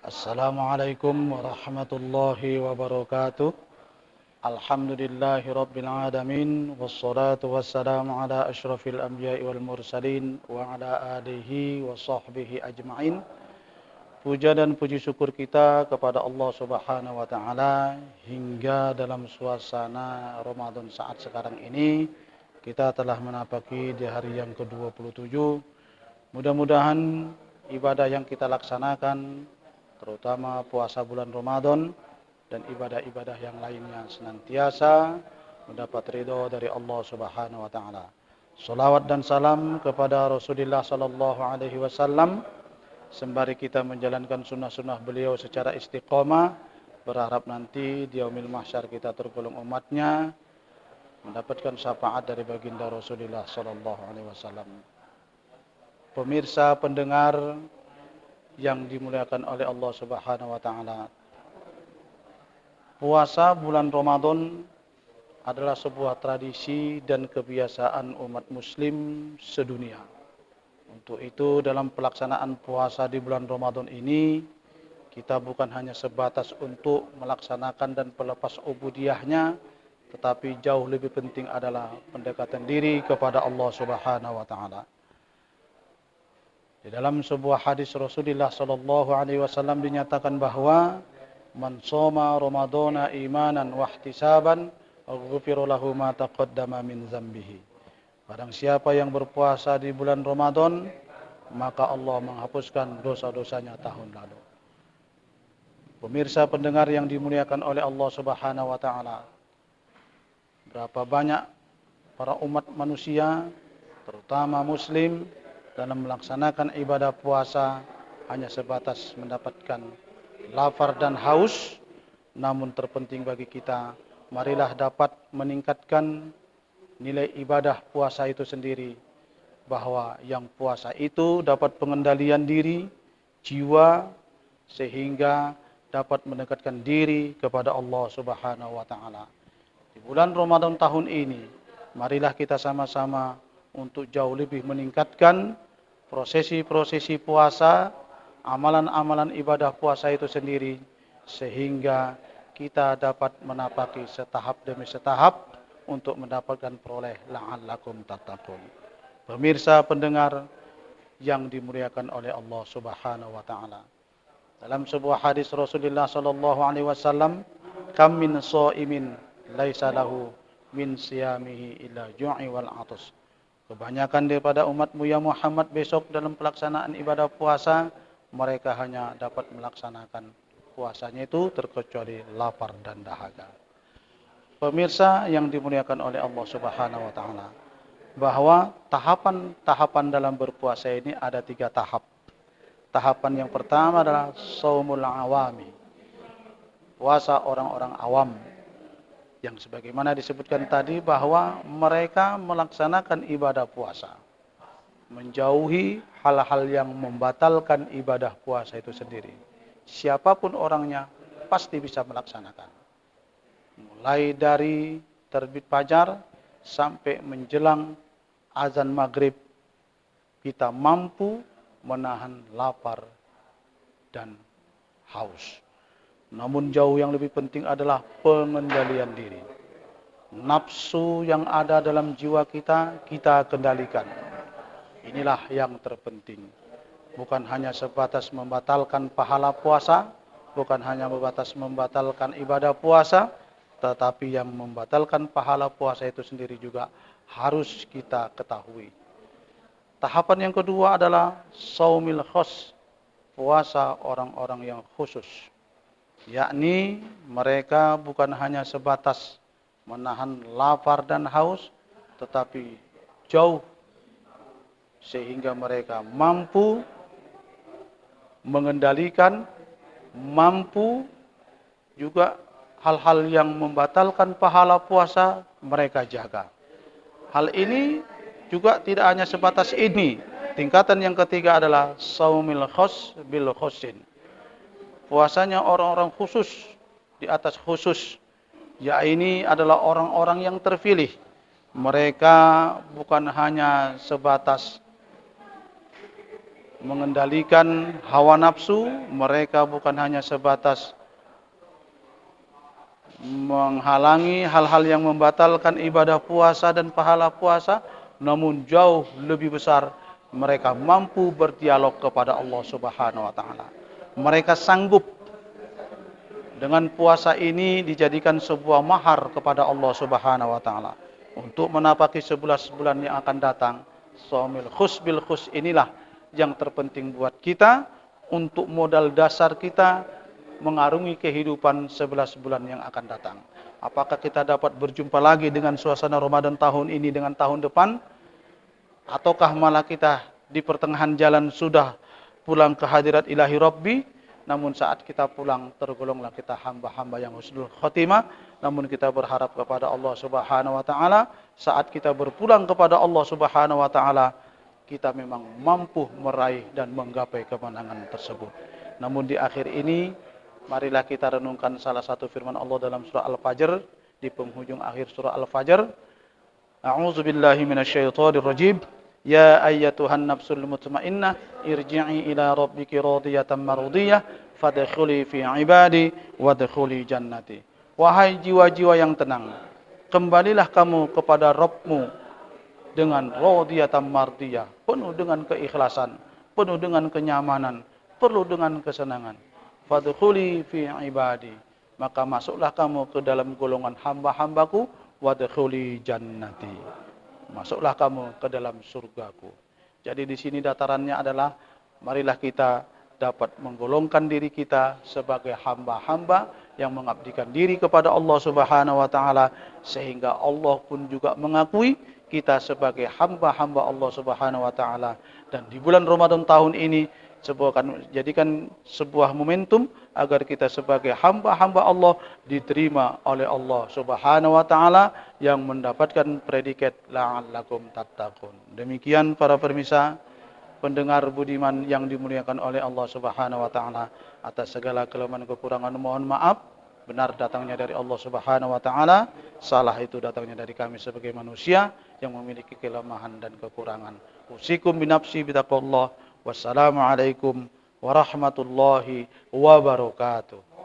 Assalamualaikum warahmatullahi wabarakatuh. Alhamdulillahi rabbil alamin. Wassalatu wassalamu ala ashrafil anbiya'i wal mursalin wa ala alihi wa sahbihi ajma'in. Puja dan puji syukur kita kepada Allah Subhanahu wa taala hingga dalam suasana Ramadan saat sekarang ini kita telah menapaki di hari yang ke-27. Mudah-mudahan ibadah yang kita laksanakan, terutama puasa bulan Ramadan dan ibadah-ibadah yang lainnya, senantiasa mendapat ridho dari Allah Subhanahu wa taala. Salawat dan salam kepada Rasulullah sallallahu alaihi wasallam sembari kita menjalankan sunnah-sunnah beliau secara istiqomah, berharap nanti di yaumil mahsyar kita tergolong umatnya, mendapatkan syafaat dari baginda Rasulullah sallallahu alaihi wasallam. Pemirsa pendengar yang dimuliakan oleh Allah Subhanahu wa taala. Puasa bulan Ramadan adalah sebuah tradisi dan kebiasaan umat muslim sedunia. Untuk itu dalam pelaksanaan puasa di bulan Ramadan ini kita bukan hanya sebatas untuk melaksanakan dan pelepas ubudiyahnya, tetapi jauh lebih penting adalah pendekatan diri kepada Allah Subhanahu wa taala. Di dalam sebuah hadis Rasulullah sallallahu alaihi wasallam dinyatakan bahwa man shoma ramadhana imanan wa ihtisaban ghufira lahu ma taqaddama min dzambihi. Barang siapa yang berpuasa di bulan Ramadan, maka Allah menghapuskan dosa-dosanya tahun lalu. Pemirsa pendengar yang dimuliakan oleh Allah Subhanahu wa taala. Berapa banyak para umat manusia, terutama muslim, dalam melaksanakan ibadah puasa hanya sebatas mendapatkan lapar dan haus. Namun terpenting bagi kita, marilah dapat meningkatkan nilai ibadah puasa itu sendiri, bahwa yang puasa itu dapat pengendalian diri, jiwa, sehingga dapat mendekatkan diri kepada Allah Subhanahu wa taala. Di bulan Ramadan tahun ini, marilah kita sama-sama untuk jauh lebih meningkatkan prosesi-prosesi puasa, amalan-amalan ibadah puasa itu sendiri, sehingga kita dapat menapaki setahap demi setahap untuk mendapatkan peroleh la'allakum tattaqun. Pemirsa pendengar yang dimuliakan oleh Allah Subhanahu wa taala. Dalam sebuah hadis Rasulullah sallallahu alaihi wasallam, kam min shaimin laisa lahu min siyamihi illa ju'i wal 'atas. Kebanyakan daripada umatmu ya Muhammad besok dalam pelaksanaan ibadah puasa, mereka hanya dapat melaksanakan puasanya itu terkecuali lapar dan dahaga. Pemirsa yang dimuliakan oleh Allah Subhanahu wa taala, bahwa tahapan-tahapan dalam berpuasa ini ada 3 tahap. Tahapan yang pertama adalah shaumul awami, puasa orang-orang awam, yang sebagaimana disebutkan tadi bahwa mereka melaksanakan ibadah puasa, menjauhi hal-hal yang membatalkan ibadah puasa itu sendiri. Siapapun orangnya pasti bisa melaksanakan. Mulai dari terbit fajar sampai menjelang azan maghrib, kita mampu menahan lapar dan haus. Namun jauh yang lebih penting adalah pengendalian diri. Nafsu yang ada dalam jiwa kita, kita kendalikan. Inilah yang terpenting. Bukan hanya sebatas membatalkan pahala puasa, bukan hanya membatalkan ibadah puasa, tetapi yang membatalkan pahala puasa itu sendiri juga harus kita ketahui. Tahapan yang kedua adalah shaumil khos, puasa orang-orang yang khusus. Yakni mereka bukan hanya sebatas menahan lapar dan haus, tetapi jauh sehingga mereka mampu mengendalikan, mampu juga hal-hal yang membatalkan pahala puasa mereka jaga. Hal ini juga tidak hanya sebatas ini. Tingkatan yang ketiga adalah shaumil khos bil khosin. Puasanya orang-orang khusus di atas khusus. Ya ini adalah orang-orang yang terpilih. Mereka bukan hanya sebatas mengendalikan hawa nafsu. Mereka bukan hanya sebatas menghalangi hal-hal yang membatalkan ibadah puasa dan pahala puasa, namun jauh lebih besar mereka mampu berdialog kepada Allah Subhanahu wa taala. Mereka sanggup dengan puasa ini dijadikan sebuah mahar kepada Allah Subhanahu wa taala untuk menapaki 11 bulan yang akan datang. Shaumil khus bil khus inilah yang terpenting buat kita untuk modal dasar kita mengarungi kehidupan 11 bulan yang akan datang. Apakah kita dapat berjumpa lagi dengan suasana Ramadan tahun ini dengan tahun depan? Ataukah malah kita di pertengahan jalan sudah pulang ke hadirat ilahi Rabbi, namun saat kita pulang tergolonglah kita hamba-hamba yang husnul khotimah, namun kita berharap kepada Allah Subhanahu wa taala saat kita berpulang kepada Allah Subhanahu wa taala kita memang mampu meraih dan menggapai kemenangan tersebut. Namun di akhir ini marilah kita renungkan salah satu firman Allah dalam surah Al-Fajr, di penghujung akhir surah Al-Fajr. A'udzubillahi minasyaitonir rajim. Ya ayyatuhan nafsul mutmainnah irji'i ila rabbiki radiyatan mardiyah fadkhuli fi ibadi wadkhuli jannati. Wahai jiwa-jiwa yang tenang, kembalilah kamu kepada Rabbmu dengan radiyatan mardiyah, penuh dengan keikhlasan, penuh dengan kenyamanan, penuh dengan kesenangan. Fadkhuli fi ibadi, maka masuklah kamu ke dalam golongan hamba-hambaku, wadkhuli jannati, masuklah kamu ke dalam surgaku. Jadi di sini datarannya adalah marilah kita dapat menggolongkan diri kita sebagai hamba-hamba yang mengabdikan diri kepada Allah Subhanahu wa taala, sehingga Allah pun juga mengakui kita sebagai hamba-hamba Allah Subhanahu wa taala. Dan di bulan Ramadan tahun ini jadikan sebuah momentum agar kita sebagai hamba-hamba Allah diterima oleh Allah Subhanahu wa taala yang mendapatkan predikat la'allakum tattaqun. Demikian para pemirsa pendengar budiman yang dimuliakan oleh Allah Subhanahu wa taala, atas segala kelemahan kekurangan mohon maaf. Benar datangnya dari Allah Subhanahu wa taala, salah itu datangnya dari kami sebagai manusia yang memiliki kelemahan dan kekurangan. Usikum binafsi bitaqwallah. Wassalamualaikum warahmatullahi wabarakatuh.